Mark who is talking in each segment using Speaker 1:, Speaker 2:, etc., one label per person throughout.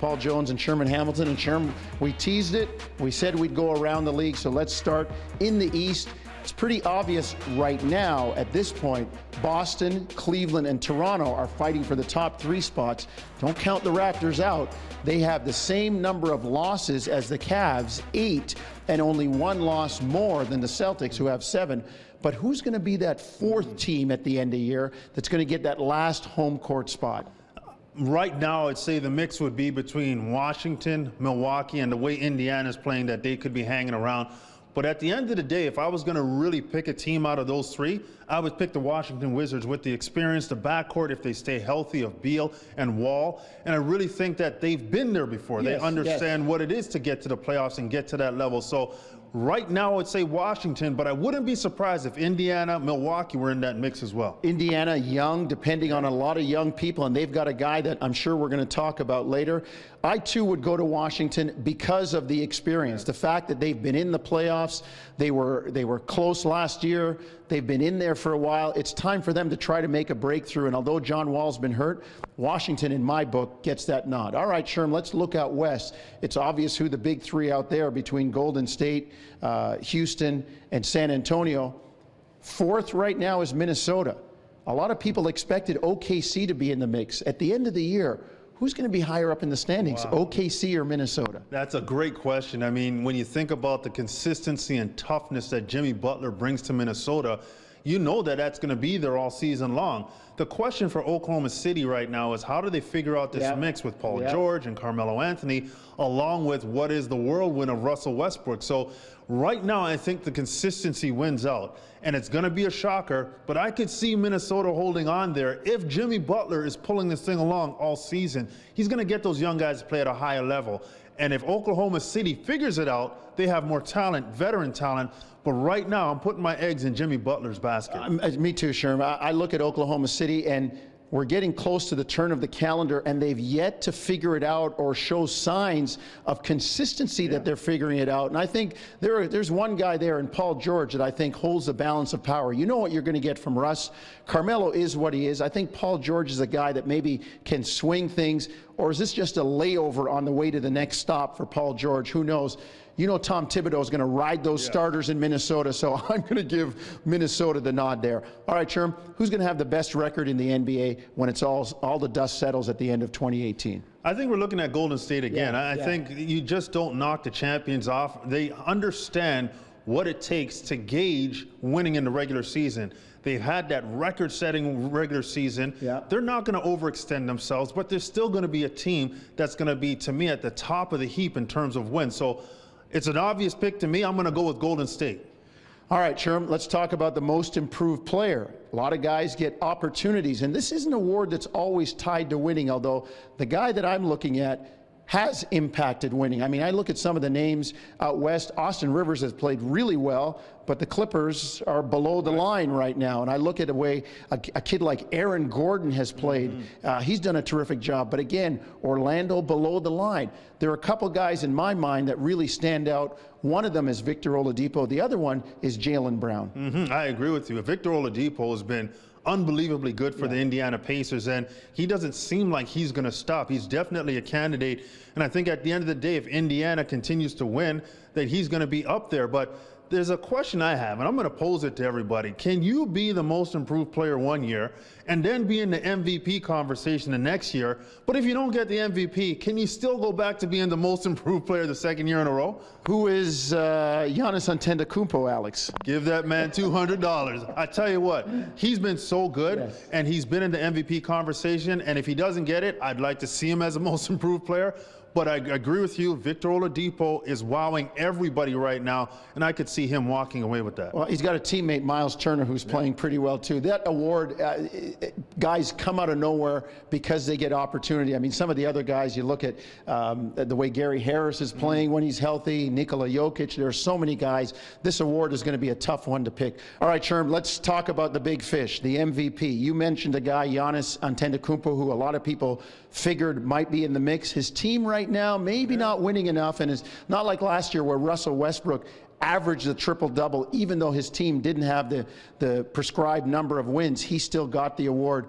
Speaker 1: Paul Jones and Sherman Hamilton. And Sherman, we teased it. We said we'd go around the league. So let's start in the East. It's pretty obvious right now at this point, Boston, Cleveland, and Toronto are fighting for the top 3 spots. Don't count the Raptors out. They have the same number of losses as the Cavs, 8, and only 1 loss more than the Celtics, who have 7. But who's going to be that 4th team at the end of the year that's going to get that last home court spot?
Speaker 2: Right now, I'd say the mix would be between Washington, Milwaukee, and the way Indiana's playing, that they could be hanging around. But at the end of the day, if I was going to really pick a team out of those 3, I would pick the Washington Wizards with the experience, the backcourt, if they stay healthy, of Beal and Wall. And I really think that they've been there before. Yes, they understand what it is to get to the playoffs and get to that level. So right now, I would say Washington, but I wouldn't be surprised if Indiana, Milwaukee were in that mix as well.
Speaker 1: Indiana, young, depending on a lot of young people, and they've got a guy that I'm sure we're going to talk about later. I, too, would go to Washington because of the experience, the fact that they've been in the playoffs. They were close last year. They've been in there for a while. It's time for them to try to make a breakthrough, and although John Wall's been hurt, Washington, in my book, gets that nod. All right, Sherm, let's look out west. It's obvious who the big 3 out there between Golden State, Houston, and San Antonio. 4th right now is Minnesota. A lot of people expected OKC to be in the mix. At the end of the year, who's going to be higher up in the standings, OKC or Minnesota?
Speaker 2: That's a great question. I mean, when you think about the consistency and toughness that Jimmy Butler brings to Minnesota, you know that that's going to be there all season long. The question for Oklahoma City right now is, how do they figure out this mix with Paul George and Carmelo Anthony, along with what is the whirlwind of Russell Westbrook? So right now, I think the consistency wins out, and it's going to be a shocker, but I could see Minnesota holding on there. If Jimmy Butler is pulling this thing along all season, he's going to get those young guys to play at a higher level. And if Oklahoma City figures it out, they have more talent, veteran talent. But right now, I'm putting my eggs in Jimmy Butler's basket.
Speaker 1: Me too, Sherm. I look at Oklahoma City, and we're getting close to the turn of the calendar, and they've yet to figure it out or show signs of consistency that they're figuring it out. And I think there's one guy there in Paul George that I think holds the balance of power. You know what you're going to get from Russ. Carmelo is what he is. I think Paul George is a guy that maybe can swing things, or is this just a layover on the way to the next stop for Paul George? Who knows? You know Tom Thibodeau is going to ride those starters in Minnesota, so I'm going to give Minnesota the nod there. All right, Sherm, who's going to have the best record in the NBA when it's all the dust settles at the end of 2018?
Speaker 2: I think we're looking at Golden State again. I think you just don't knock the champions off. They understand what it takes to gauge winning in the regular season. They've had that record-setting regular season. They're not going to overextend themselves, but they're still going to be a team that's going to be, to me, at the top of the heap in terms of wins. So it's an obvious pick to me. I'm going to go with Golden State.
Speaker 1: All right, Sherm, let's talk about the most improved player. A lot of guys get opportunities, and this is an award that's always tied to winning, although the guy that I'm looking at has impacted winning. I mean, I look at some of the names out west. Austin Rivers has played really well, but the Clippers are below the line right now. And I look at the way a kid like Aaron Gordon has played. He's done a terrific job. But again, Orlando below the line. There are a couple guys in my mind that really stand out. One of them is Victor Oladipo. The other one is Jaylen Brown.
Speaker 2: I agree with you. Victor Oladipo has been unbelievably good for the Indiana Pacers, and he doesn't seem like he's going to stop. He's definitely a candidate, and I think at the end of the day, if Indiana continues to win, that he's going to be up there. But there's a question I have, and I'm going to pose it to everybody. Can you be the most improved player one year and then be in the MVP conversation the next year? But if you don't get the MVP, can you still go back to being the most improved player the second year in a row?
Speaker 1: Who is Giannis Antetokounmpo, Alex?
Speaker 2: Give that man $200. I tell you what, he's been so good, and he's been in the MVP conversation, and if he doesn't get it, I'd like to see him as the most improved player. But I agree with you. Victor Oladipo is wowing everybody right now, and I could see him walking away with that.
Speaker 1: Well, he's got a teammate, Miles Turner, who's playing pretty well, too. That award, guys come out of nowhere because they get opportunity. I mean, some of the other guys, you look at the way Gary Harris is playing when he's healthy, Nikola Jokic. There are so many guys. This award is going to be a tough one to pick. All right, Sherm, let's talk about the big fish, the MVP. You mentioned a guy, Giannis Antetokounmpo, who a lot of people figured might be in the mix. His team right now, maybe not winning enough, and it's not like last year where Russell Westbrook averaged the triple-double. Even though his team didn't have the prescribed number of wins, he still got the award.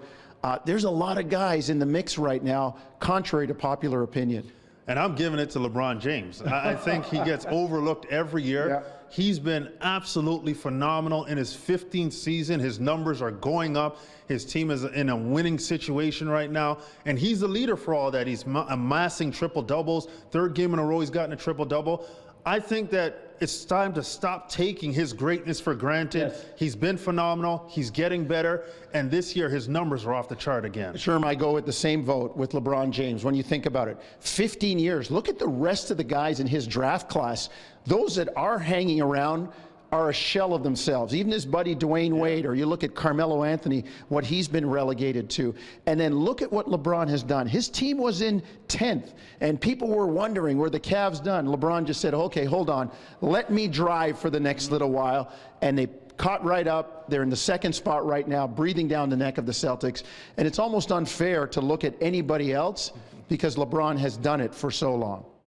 Speaker 1: There's a lot of guys in the mix right now, contrary to popular opinion.
Speaker 2: and I'm giving it to LeBron James. I think he gets overlooked every year.
Speaker 1: Yeah.
Speaker 2: He's been absolutely phenomenal in his 15th season. His numbers are going up. His team is in a winning situation right now, and he's the leader for all that. He's amassing triple-doubles. Third game in a row he's gotten a triple-double. I think that it's time to stop taking his greatness for granted.
Speaker 1: Yes.
Speaker 2: He's been phenomenal. He's getting better. And this year, his numbers are off the chart again.
Speaker 1: Sherm, I go with the same vote with LeBron James. When you think about it, 15 years. Look at the rest of the guys in his draft class. Those that are hanging around are a shell of themselves. Even his buddy Dwayne Wade, or you look at Carmelo Anthony, what he's been relegated to. And then look at what LeBron has done. His team was in 10th, and people were wondering, were the Cavs done? LeBron just said, okay, hold on. Let me drive for the next little while. And they caught right up. They're in the second spot right now, breathing down the neck of the Celtics. And it's almost unfair to look at anybody else because LeBron has done it for so long.